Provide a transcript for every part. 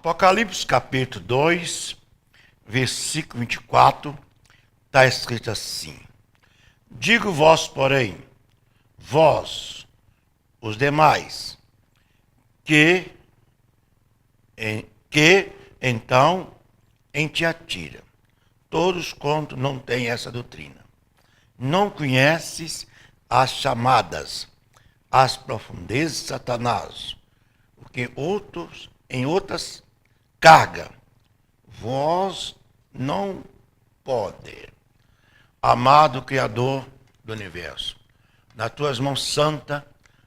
Apocalipse capítulo 2, versículo 24, está escrito assim: Digo-vos, porém, vós, os demais, que então em Tiatira, todos quanto não têm essa doutrina, não conheces as chamadas, as profundezas de Satanás, porque outros, em outras carga, vós não pode. Amado Criador do Universo, nas tuas mãos santa,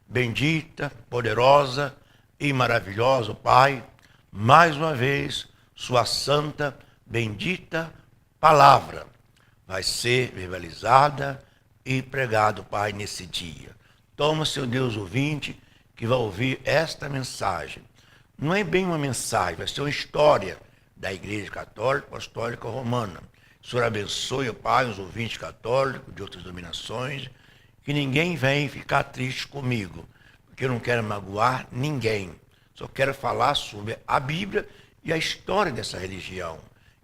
bendita, poderosa e maravilhosa, Pai, mais uma vez, sua santa, bendita palavra vai ser verbalizada e pregado, Pai, nesse dia. Toma, seu Deus ouvinte, que vai ouvir esta mensagem. Não é bem uma mensagem, vai ser uma história da Igreja Católica Apostólica Romana. O Senhor abençoe, Pai, os ouvintes católicos de outras denominações, que ninguém venha ficar triste comigo, porque eu não quero magoar ninguém. Só quero falar sobre a Bíblia e a história dessa religião.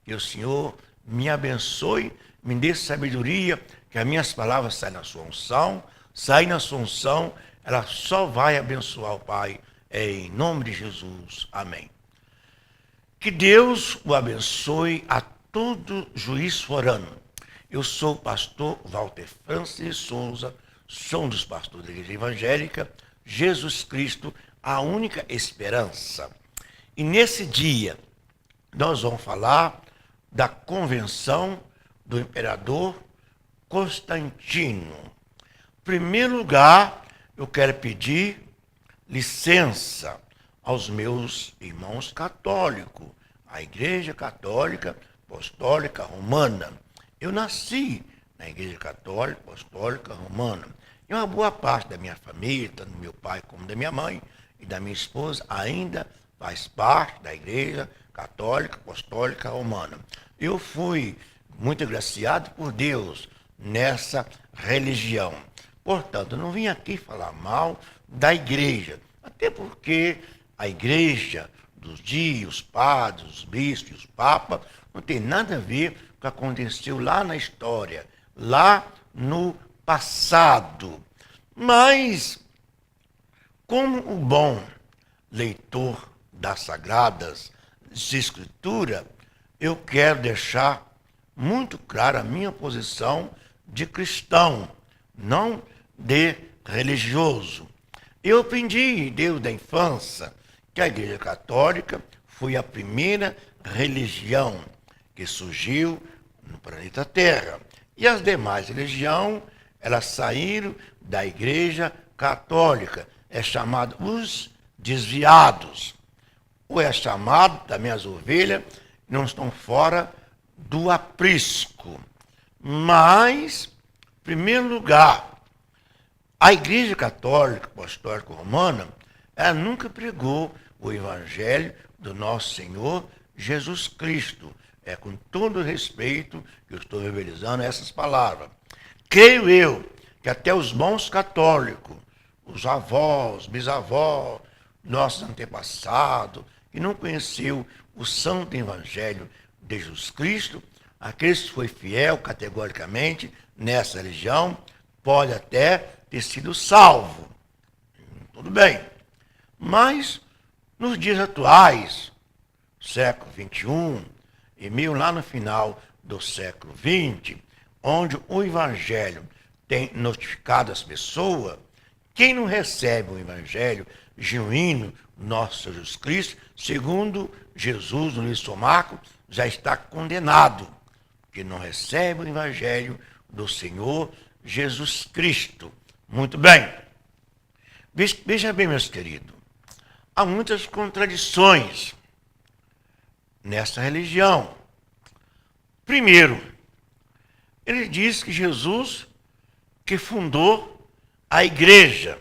Que o Senhor me abençoe, me dê sabedoria, que as minhas palavras saiam na sua unção, saem na sua unção, ela só vai abençoar o Pai, em nome de Jesus. Amém. Que Deus o abençoe a todo juiz forano. Eu sou o pastor Walter Francis de Souza, sou um dos pastores da Igreja Evangélica, Jesus Cristo, a única esperança. E nesse dia, nós vamos falar da convenção do imperador Constantino. Em primeiro lugar, eu quero pedir licença aos meus irmãos católicos, a Igreja Católica Apostólica Romana. Eu nasci na Igreja Católica Apostólica Romana. E uma boa parte da minha família, tanto do meu pai como da minha mãe e da minha esposa, ainda faz parte da Igreja Católica Apostólica Romana. Eu fui muito agraciado por Deus nessa religião. Portanto, eu não vim aqui falar mal da igreja, até porque a igreja dos dias, os padres, os bispos, os papas, não tem nada a ver com o que aconteceu lá na história, lá no passado. Mas, como o bom leitor das Sagradas Escrituras, eu quero deixar muito clara a minha posição de cristão, não de religioso. Eu aprendi desde a infância que a Igreja Católica foi a primeira religião que surgiu no planeta Terra. E as demais religiões, elas saíram da Igreja Católica. É chamado os desviados. Ou é chamado também as ovelhas que não estão fora do aprisco. Mas, em primeiro lugar, a Igreja Católica Apostólica Romana, ela nunca pregou o Evangelho do nosso Senhor Jesus Cristo. É com todo respeito que eu estou revelizando essas palavras. Creio eu que até os bons católicos, os avós, bisavós, nossos antepassados, que não conheceu o Santo Evangelho de Jesus Cristo, aqueles que foi fiel categoricamente nessa religião, pode até ter sido salvo. Tudo bem. Mas, nos dias atuais, século XXI, e meio lá no final do século XX, onde o Evangelho tem notificado as pessoas, quem não recebe o Evangelho genuíno, nosso Senhor Jesus Cristo, segundo Jesus no livro de São Marcos, já está condenado, porque não recebe o Evangelho do Senhor Jesus Cristo. Muito bem. Veja bem, meus queridos, há muitas contradições nessa religião. Primeiro, ele diz que Jesus que fundou a igreja.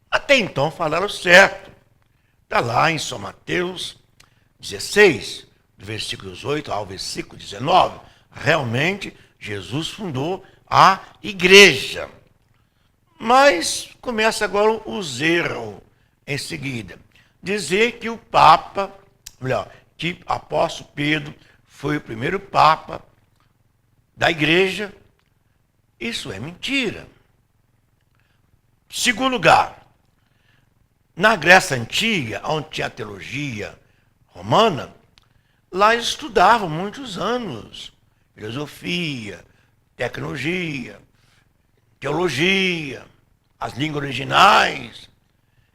Até então falaram certo. Está lá em São Mateus 16, do versículo 18 ao versículo 19. Realmente, Jesus fundou a igreja. Mas começa agora os erros em seguida. Dizer que o Papa melhor, que apóstolo Pedro foi o primeiro papa da igreja. Isso é mentira. Segundo lugar, na Grécia Antiga, onde tinha a teologia romana, lá eles estudavam muitos anos filosofia, tecnologia, teologia, as línguas originais.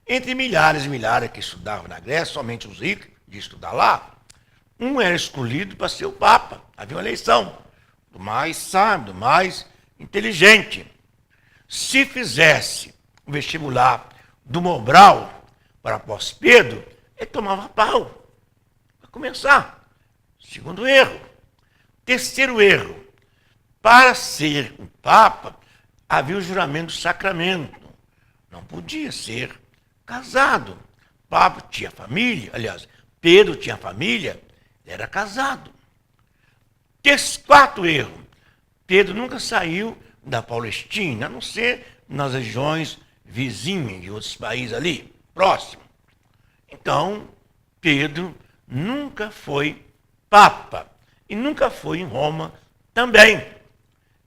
Entre milhares e milhares que estudavam na Grécia, somente os ricos de estudar lá, um era escolhido para ser o Papa. Havia uma eleição do mais sábio, do mais inteligente. Se fizesse o vestibular do Mobral para apóstolo Pedro, ele tomava pau. Para começar. Segundo erro. Terceiro erro. Para ser o Papa, havia o juramento do sacramento. Não podia ser casado. O Papa tinha família, aliás, Pedro tinha família, era casado. Quarto erro. Pedro nunca saiu da Palestina, a não ser nas regiões vizinhas de outros países ali, próximo. Então, Pedro nunca foi Papa e nunca foi em Roma também.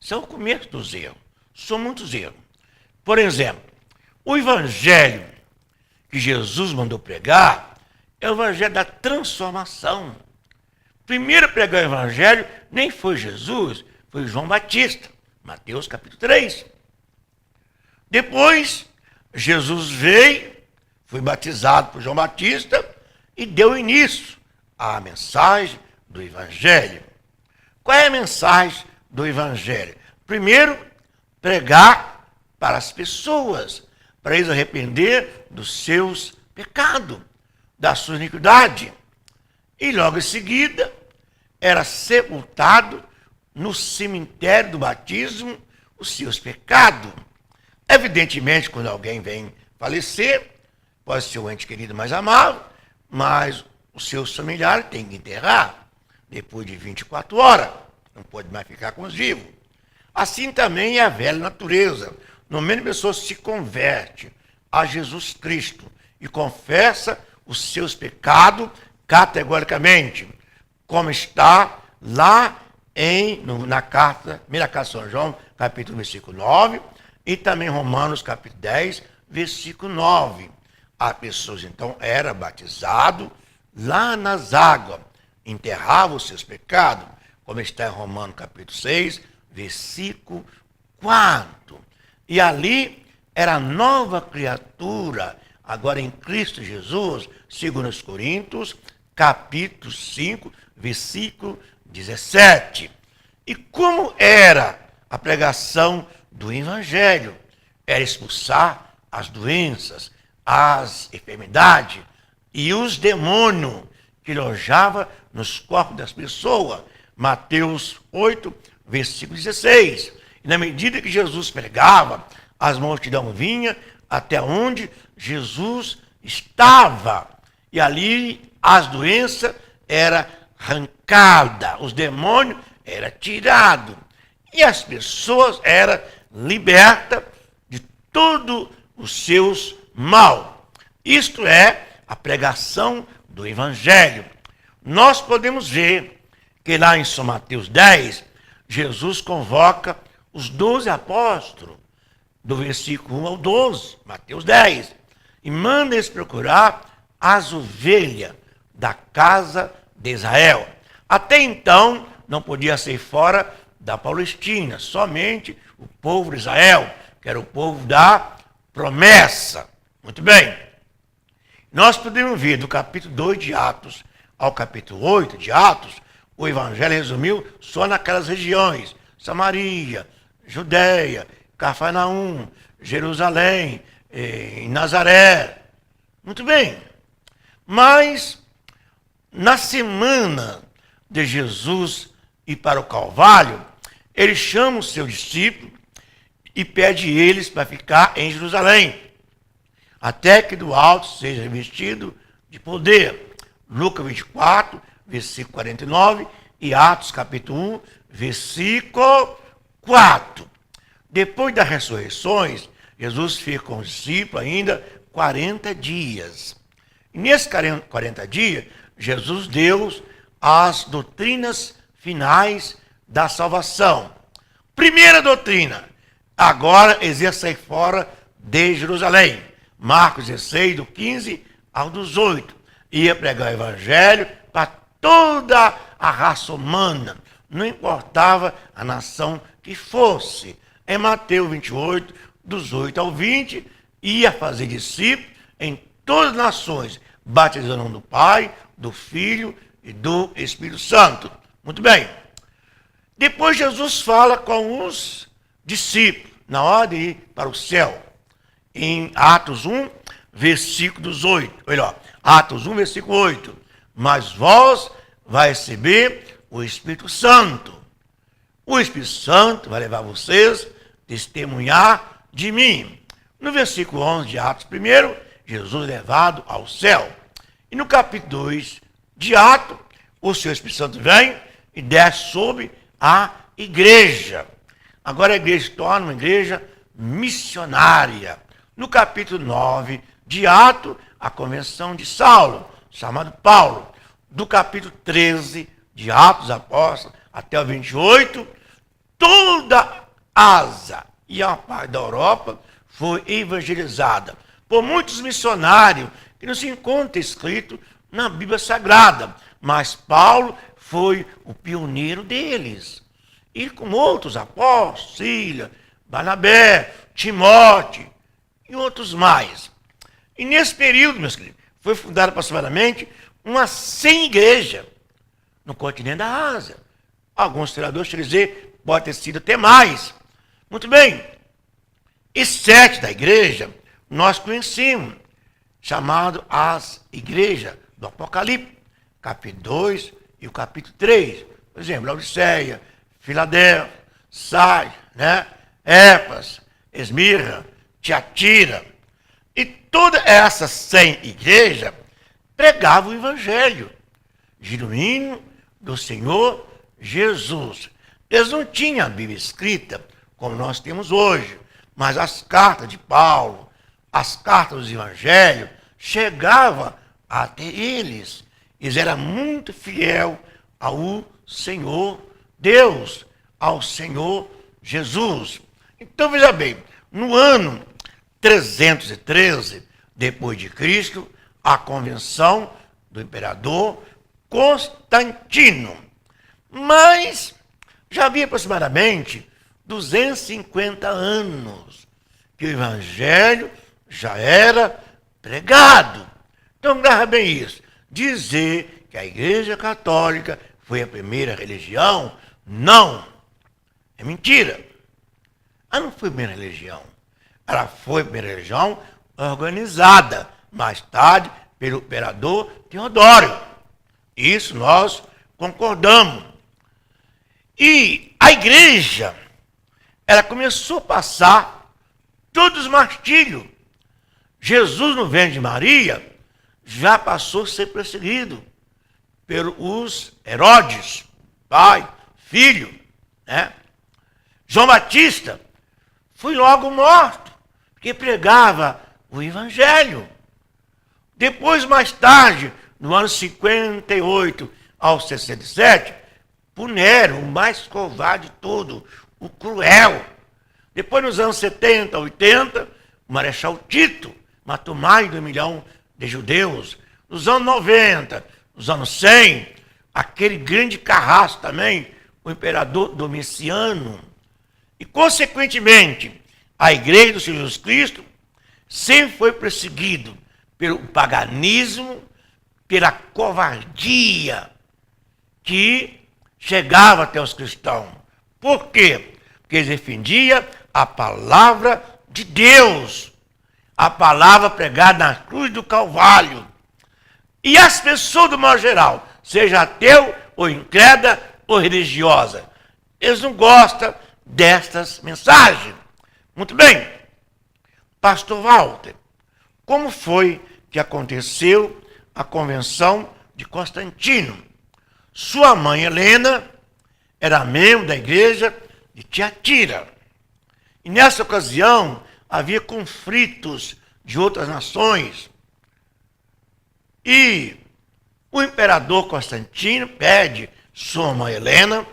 Isso é o começo dos erros. São muitos erros. Por exemplo, o evangelho que Jesus mandou pregar é o evangelho da transformação. Primeiro a pregar o evangelho nem foi Jesus, foi João Batista, Mateus capítulo 3. Depois, Jesus veio, foi batizado por João Batista e deu início à mensagem do evangelho. Qual é a mensagem do evangelho? Primeiro, pregar para as pessoas, para eles arrepender dos seus pecados, da sua iniquidade. E logo em seguida, era sepultado no cemitério do batismo os seus pecados. Evidentemente, quando alguém vem falecer, pode ser o ente querido mais amado, mas os seus familiares têm que enterrar depois de 24 horas. Não pode mais ficar com os vivos. Assim também é a velha natureza. No momento que a pessoa se converte a Jesus Cristo e confessa os seus pecados categoricamente, como está lá na carta, primeira carta de São João, capítulo versículo 9, e também Romanos, capítulo 10, versículo 9. As pessoas, então, era batizado lá nas águas, enterrava os seus pecados, como está em Romanos, capítulo 6, versículo 4. E ali era nova criatura, agora em Cristo Jesus, segundo os Coríntios, capítulo 5, versículo 17. E como era a pregação do Evangelho? Era expulsar as doenças, as enfermidades e os demônios que alojavam nos corpos das pessoas. Mateus 8, versículo 16. E na medida que Jesus pregava, as multidão vinha até onde Jesus estava. E ali as doenças eram arrancadas, os demônios eram tirados. E as pessoas eram libertas de todos os seus mal. Isto é a pregação do Evangelho. Nós podemos ver que lá em São Mateus 10, Jesus convoca os 12 apóstolos, do versículo 1 ao 12, Mateus 10, e manda eles procurar as ovelhas da casa de Israel. Até então, não podia ser fora da Palestina, somente o povo de Israel, que era o povo da promessa. Muito bem. Nós podemos ver do capítulo 2 de Atos ao capítulo 8 de Atos, o Evangelho resumiu só naquelas regiões, Samaria, Judeia, Cafarnaum, Jerusalém, Nazaré. Muito bem. Mas, na semana de Jesus ir para o Calvário, ele chama os seus discípulos e pede eles para ficar em Jerusalém, até que do alto seja revestido de poder. Lucas 24, versículo 49, e Atos capítulo 1, versículo 4. Depois das ressurreições, Jesus fica com os discípulos ainda 40 dias. E nesses 40 dias, Jesus deu as doutrinas finais da salvação. Primeira doutrina, agora exerça fora de Jerusalém. Marcos 16, do 15 ao 18. Ia pregar o evangelho para toda a raça humana, não importava a nação que fosse. Em Mateus 28, dos 8 ao 20, ia fazer discípulos em todas as nações, batizando o nome do Pai, do Filho e do Espírito Santo. Muito bem. Depois Jesus fala com os discípulos, na hora de ir para o céu. Em Atos 1, versículo 18. Olha, ó, Atos 1, versículo 8. Mas vós vai receber o Espírito Santo. O Espírito Santo vai levar vocês a testemunhar de mim. No versículo 11 de Atos 1, Jesus é levado ao céu. E no capítulo 2 de Atos, o seu Espírito Santo vem e desce sobre a igreja. Agora a igreja se torna uma igreja missionária. No capítulo 9 de Atos, a convenção de Saulo, chamado Paulo. Do capítulo 13 de Atos Apóstolos até o 28, toda a Ásia e a parte da Europa foi evangelizada por muitos missionários que não se encontra escrito na Bíblia Sagrada. Mas Paulo foi o pioneiro deles. E com outros apóstolos, Sílio, Barnabé, Timóteo e outros mais. E nesse período, meus queridos, foi fundada aproximadamente umas 100 igrejas no continente da Ásia. Alguns historiadores querem dizer, pode ter sido até mais. Muito bem. E 7 da igreja nós conhecemos, chamado as igrejas do Apocalipse, capítulo 2 e o capítulo 3. Por exemplo, Laodiceia, Filadélfia, Sardes, Éfeso, Esmirna, Tiatira. E todas essas 100 igrejas pregavam o evangelho genuíno do Senhor Jesus. Eles não tinham a Bíblia escrita como nós temos hoje, mas as cartas de Paulo, as cartas dos evangelhos, chegavam até eles. Eles eram muito fiéis ao Senhor Deus, ao Senhor Jesus. Então, veja bem, no ano 313 depois de Cristo, a convenção do imperador Constantino. Mas já havia aproximadamente 250 anos que o evangelho já era pregado. Então, grava bem isso. Dizer que a Igreja Católica foi a primeira religião, não. É mentira. Ela não foi a primeira religião. Ela foi a primeira religião organizada, mais tarde, pelo imperador Teodório. Isso nós concordamos. E a igreja, ela começou a passar todos os martírios. Jesus, no ventre de Maria, já passou a ser perseguido pelos Herodes, pai, filho, João Batista foi logo morto, porque pregava o evangelho. Depois, mais tarde, no ano 58 ao 67, por Nero, o mais covarde de todo, o cruel. Depois, nos anos 70, 80, o Marechal Tito matou mais de 1 milhão de judeus. Nos anos 90, nos anos 100, aquele grande carrasco também, o imperador Domiciano. E, consequentemente, a igreja do Senhor Jesus Cristo sempre foi perseguido pelo paganismo, pela covardia que chegava até os cristãos. Por quê? Porque eles defendiam a palavra de Deus, a palavra pregada na cruz do Calvário. E as pessoas, do modo geral, seja ateu ou incrédula ou religiosa, eles não gostam destas mensagens. Muito bem. Pastor Walter, como foi que aconteceu a convenção de Constantino? Sua mãe, Helena, era membro da igreja de Tiatira. E nessa ocasião, havia conflitos de outras nações. E O imperador Constantino pede sua mãe Helena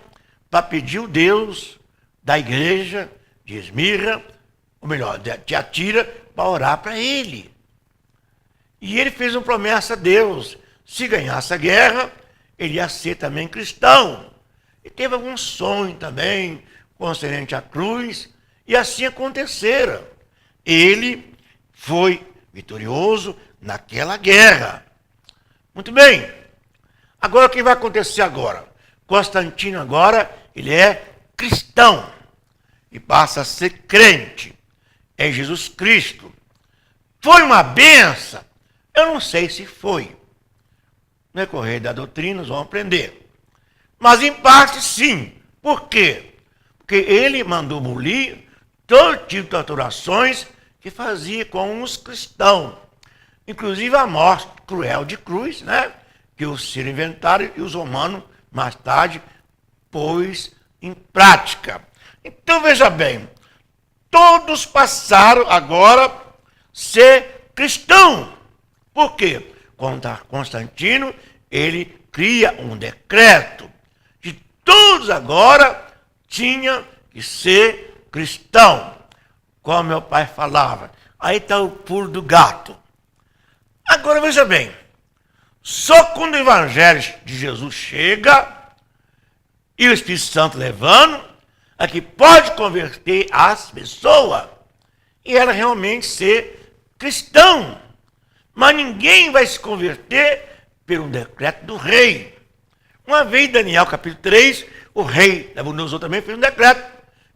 para pedir o Deus da igreja de Esmirna, ou melhor, de Tiatira, para orar para ele. E ele fez uma promessa a Deus: se ganhasse a guerra, ele ia ser também cristão. E teve algum sonho também concernente à cruz, e assim acontecera. Ele foi vitorioso naquela guerra. Muito bem. Agora o que vai acontecer agora? Constantino agora, ele é cristão e passa a ser crente em Jesus Cristo. Foi uma benção? Eu não sei se foi. No decorrer da doutrina, nós vamos aprender. Mas em parte sim. Por quê? Porque ele mandou abolir todo tipo de torturações que fazia com os cristãos. Inclusive a morte cruel de cruz, né? Que os sírios inventaram e os romanos, mais tarde, pôs em prática. Então, veja bem, todos passaram agora a ser cristão. Por quê? Constantino, ele cria um decreto que todos agora tinham que ser cristão. Como meu pai falava, aí está o pulo do gato. Agora, veja bem, só quando o evangelho de Jesus chega e o Espírito Santo levando, é que pode converter as pessoas e ela realmente ser cristão. Mas ninguém vai se converter pelo decreto do rei. Uma vez, em Daniel capítulo 3, o rei Nabucodonosor também fez um decreto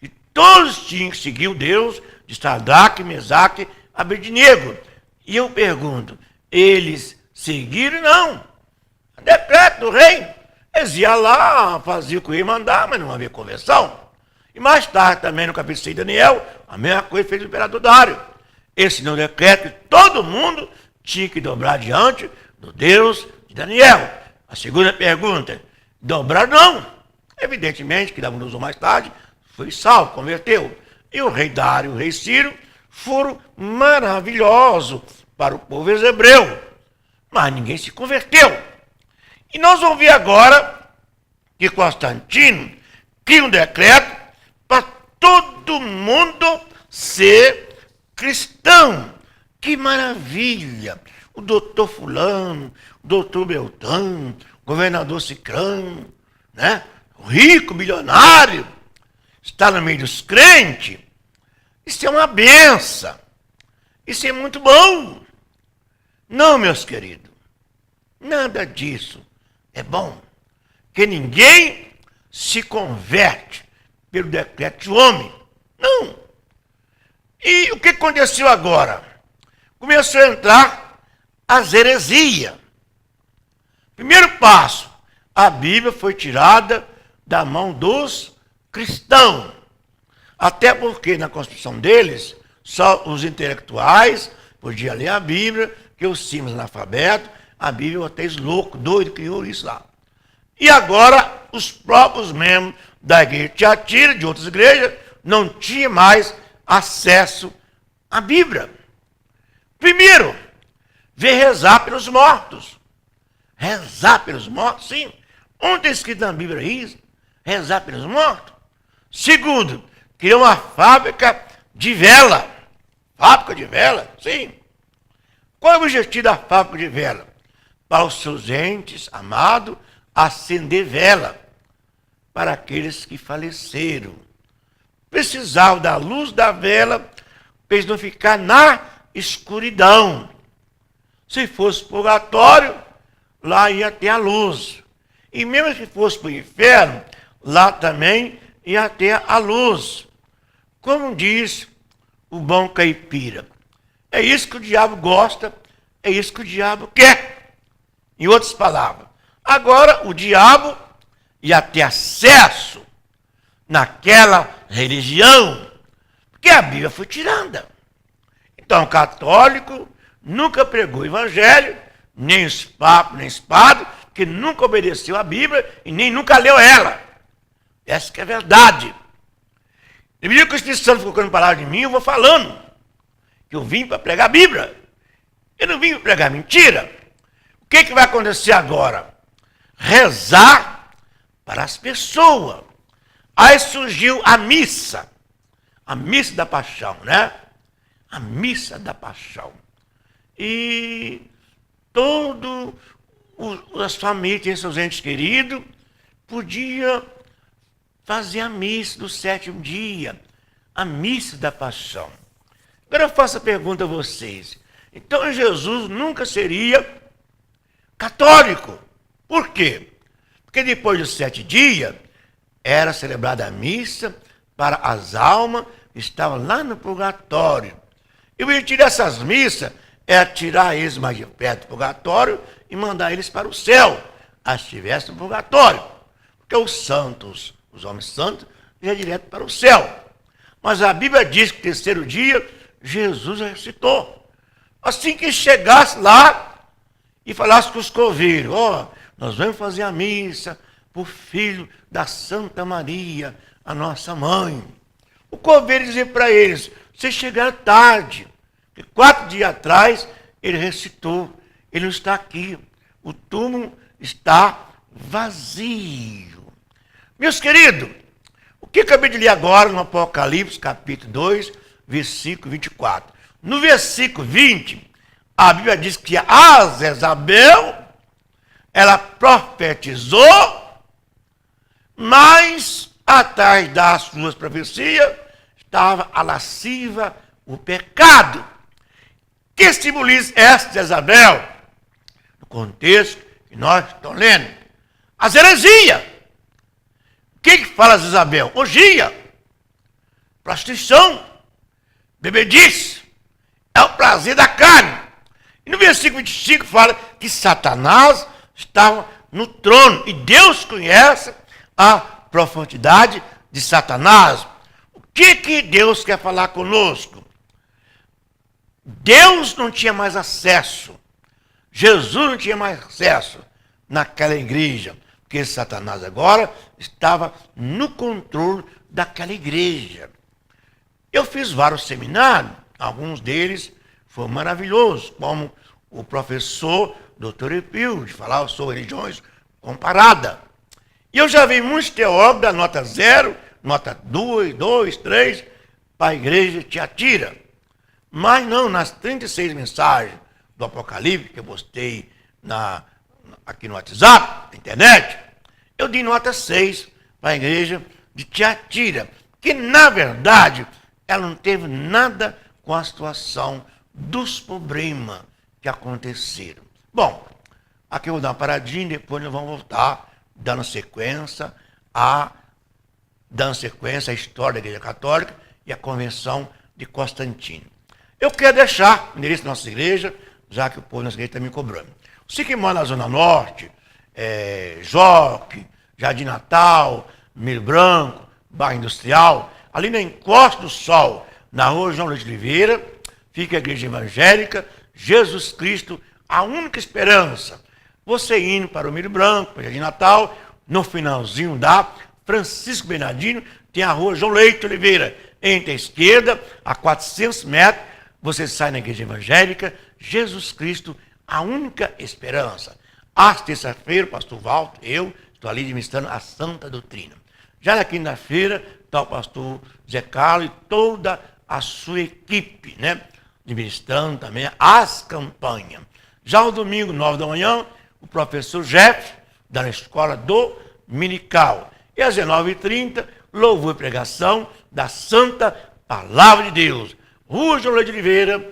e todos tinham que seguir o Deus de Sadraque, Mesaque, Abednego. E eu pergunto, eles seguiram? Não. Decreto do rei. Eles iam lá, faziam o que o rei mandava, mas não havia conversão. E mais tarde, também no capítulo 6 de Daniel, a mesma coisa fez o imperador Dário. Esse não decreto que todo mundo tinha que dobrar diante do Deus de Daniel. A segunda pergunta, dobrar não. Evidentemente que Nabucodonosor mais tarde foi salvo, converteu. E o rei Dário e o rei Ciro foram maravilhosos para o povo hebreu. Mas ninguém se converteu. E nós vamos ver agora que Constantino cria um decreto para todo mundo ser cristão. Que maravilha! O doutor fulano, o doutor Beltrano, o governador Cicrano, né? O rico, milionário, está no meio dos crentes. Isso é uma benção. Isso é muito bom. Não, meus queridos, nada disso é bom. Que ninguém se converte pelo decreto do homem. Não. E o que aconteceu agora? Começou a entrar as heresias. Primeiro passo, a Bíblia foi tirada da mão dos cristãos. Até porque na constituição deles, só os intelectuais podiam ler a Bíblia, que os simples analfabetos, a Bíblia até os loucos, doidos, criou isso lá. E agora, os próprios membros da igreja de Tiatira, de outras igrejas, não tinham mais acesso à Bíblia. Primeiro, ver rezar pelos mortos. Rezar pelos mortos, sim. Onde está escrito na Bíblia isso? Rezar pelos mortos. Segundo, criou uma fábrica de vela. Fábrica de vela, sim. Qual é o objetivo da fábrica de vela? Para os seus entes amados, acender vela. Para aqueles que faleceram. Precisavam da luz da vela para eles não ficar na escuridão. Se fosse purgatório, lá ia ter a luz. E mesmo se fosse para o inferno, lá também ia ter a luz. Como diz o bom caipira, é isso que o diabo gosta, é isso que o diabo quer. Em outras palavras, agora o diabo ia ter acesso naquela religião, porque a Bíblia foi tirada. Então, o católico nunca pregou o evangelho, nem os papas, nem os padres, que nunca obedeceu a Bíblia e nem nunca leu ela. Essa que é a verdade. E medida que o Espírito Santo ficou colocando palavras de mim, eu vou falando que eu vim para pregar a Bíblia. Eu não vim para pregar mentira. O que vai acontecer agora? Rezar para as pessoas. Aí surgiu a missa da paixão, né? A missa da paixão. E todas as famílias e seus entes queridos podiam fazer a missa do 7º dia, a missa da paixão. Agora eu faço a pergunta a vocês. Então Jesus nunca seria católico. Por quê? Porque depois dos 7 dias era celebrada a missa para as almas que estavam lá no purgatório. E o objetivo dessas missas é tirar eles mais de perto do purgatório e mandar eles para o céu, as que estivessem no purgatório. Porque os santos, os homens santos, iam direto para o céu. Mas a Bíblia diz que no 3º dia, Jesus ressuscitou. Assim que chegasse lá e falasse com os coveiros, nós vamos fazer a missa por filho da Santa Maria, a nossa mãe. O coveiro dizia para eles, vocês chegaram tarde, porque 4 dias atrás ele ressuscitou, ele não está aqui, o túmulo está vazio. Meus queridos, o que eu acabei de ler agora no Apocalipse, capítulo 2, versículo 24. No versículo 20, a Bíblia diz que a Jezabel, ela profetizou, mas atrás das suas profecias estava a lasciva, o pecado. Que simboliza essa Jezabel? No contexto que nós estamos lendo. As heresias. O que fala Jezabel? Orgia, prostituição, bebedice, é o prazer da carne. E no versículo 25 fala que Satanás estava no trono. E Deus conhece a profundidade de Satanás. O que Deus quer falar conosco? Deus não tinha mais acesso. Jesus não tinha mais acesso naquela igreja. Porque Satanás agora estava no controle daquela igreja. Eu fiz vários seminários, alguns deles foram maravilhosos, como o professor Dr. Epil, de falar sobre religiões comparadas. E eu já vi muitos teólogos da nota 0, nota 2, 3, para a igreja de Tiatira. Mas não, nas 36 mensagens do Apocalipse, que eu postei aqui no WhatsApp, na internet, eu dei nota 6 para a igreja de Tiatira, que na verdade ela não teve nada com a situação dos problemas que aconteceram. Bom, aqui eu vou dar uma paradinha, depois nós vamos voltar, dando sequência à história da Igreja Católica e a Convenção de Constantino. Eu quero deixar o endereço da nossa igreja, já que o povo da nossa igreja está me cobrando. Você que mora na Zona Norte, Joque, Jardim Natal, Milho Branco, Bairro Industrial, ali na Encosta do Sol, na rua João Luiz de Oliveira, fica a Igreja Evangélica, Jesus Cristo, a única esperança. Você indo para o Milho Branco, para o Jardim Natal, no finalzinho da Francisco Bernardino, tem a rua João Leite de Oliveira. Entre a esquerda, a 400 metros, você sai na Igreja Evangélica, Jesus Cristo, a única esperança. Às terça-feira, o pastor Walter, eu estou ali administrando a Santa Doutrina. Já na quinta-feira, está o pastor Zé Carlos e toda a sua equipe, né? Administrando também as campanhas. Já no domingo, 9 da manhã, o professor Jeff, da escola dominical. E às 19h30, louvor e pregação da Santa Palavra de Deus. Rua João Leite de Oliveira,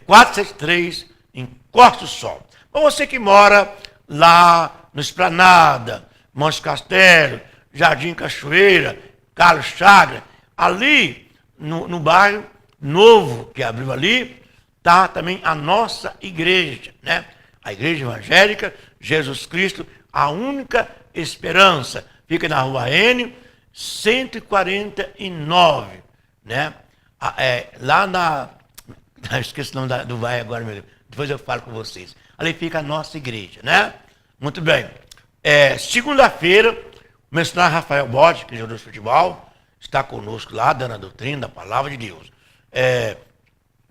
473, em Costa do Sol. Para você que mora lá no Esplanada, Monte Castelo, Jardim Cachoeira, Carlos Chagas, ali no bairro novo que abriu ali, está também a nossa igreja, né? A Igreja Evangélica, Jesus Cristo, a única esperança. Fica na Rua N, 149, né? Lá esqueci o nome do bairro agora, meu Deus. Depois eu falo com vocês. Ali fica a nossa igreja, né? Muito bem. Segunda-feira, o missionário Rafael Bote, que é jogador de futebol, está conosco lá, dando a doutrina da Palavra de Deus.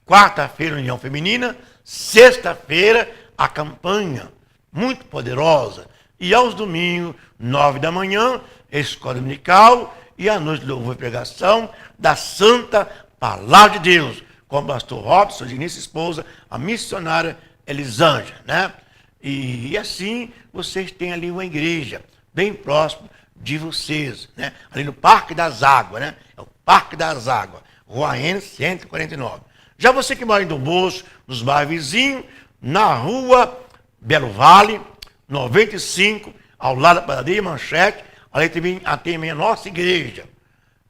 Quarta-feira, União Feminina. Sexta-feira, a campanha muito poderosa. E aos domingos, 9 da manhã, escola dominical, e à noite, louvor e pregação da Santa Palavra de Deus, com o pastor Robson, de início esposa, a missionária Elisângela, né? E assim, vocês têm ali uma igreja bem próximo de vocês, né? Ali no Parque das Águas, né? É o Parque das Águas, Rua N 149. Já você que mora em Dom Bosco, nos bairros vizinhos, na Rua Belo Vale, 95, ao lado da padaria Manchete, ali tem a nossa igreja.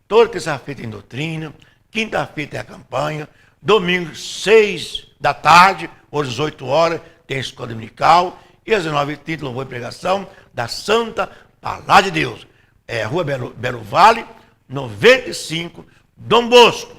Toda terça-feira tem doutrina, quinta-feira tem a campanha, domingo, 6 da tarde, ou 18 horas, tem a escola dominical, e às 19h30, louvor e pregação da Santa Palavra de Deus. É Rua Belo Vale, 95, Dom Bosco,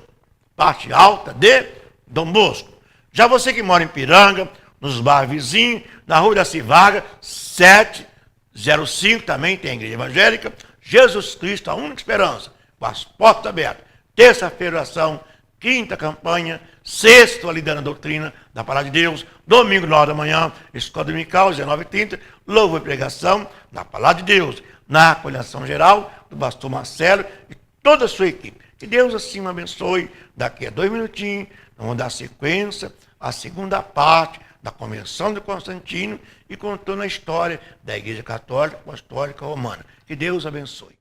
parte alta de Dom Bosco. Já você que mora em Piranga, nos bairros vizinhos, na Rua da Civaga, 705, também tem a igreja evangélica, Jesus Cristo, a única esperança, com as portas abertas. Terça-feira, oração, quinta campanha, sexta, ali dando a doutrina da Palavra de Deus, domingo, 9 da manhã, escola dominical, 19h30, louvor e pregação da Palavra de Deus, na coordenação geral do pastor Marcelo e toda a sua equipe. Que Deus assim me abençoe. Daqui a 2 minutinhos, nós vamos dar sequência à segunda parte da Convenção de Constantino e contando a história da Igreja Católica Apostólica Romana. Que Deus abençoe.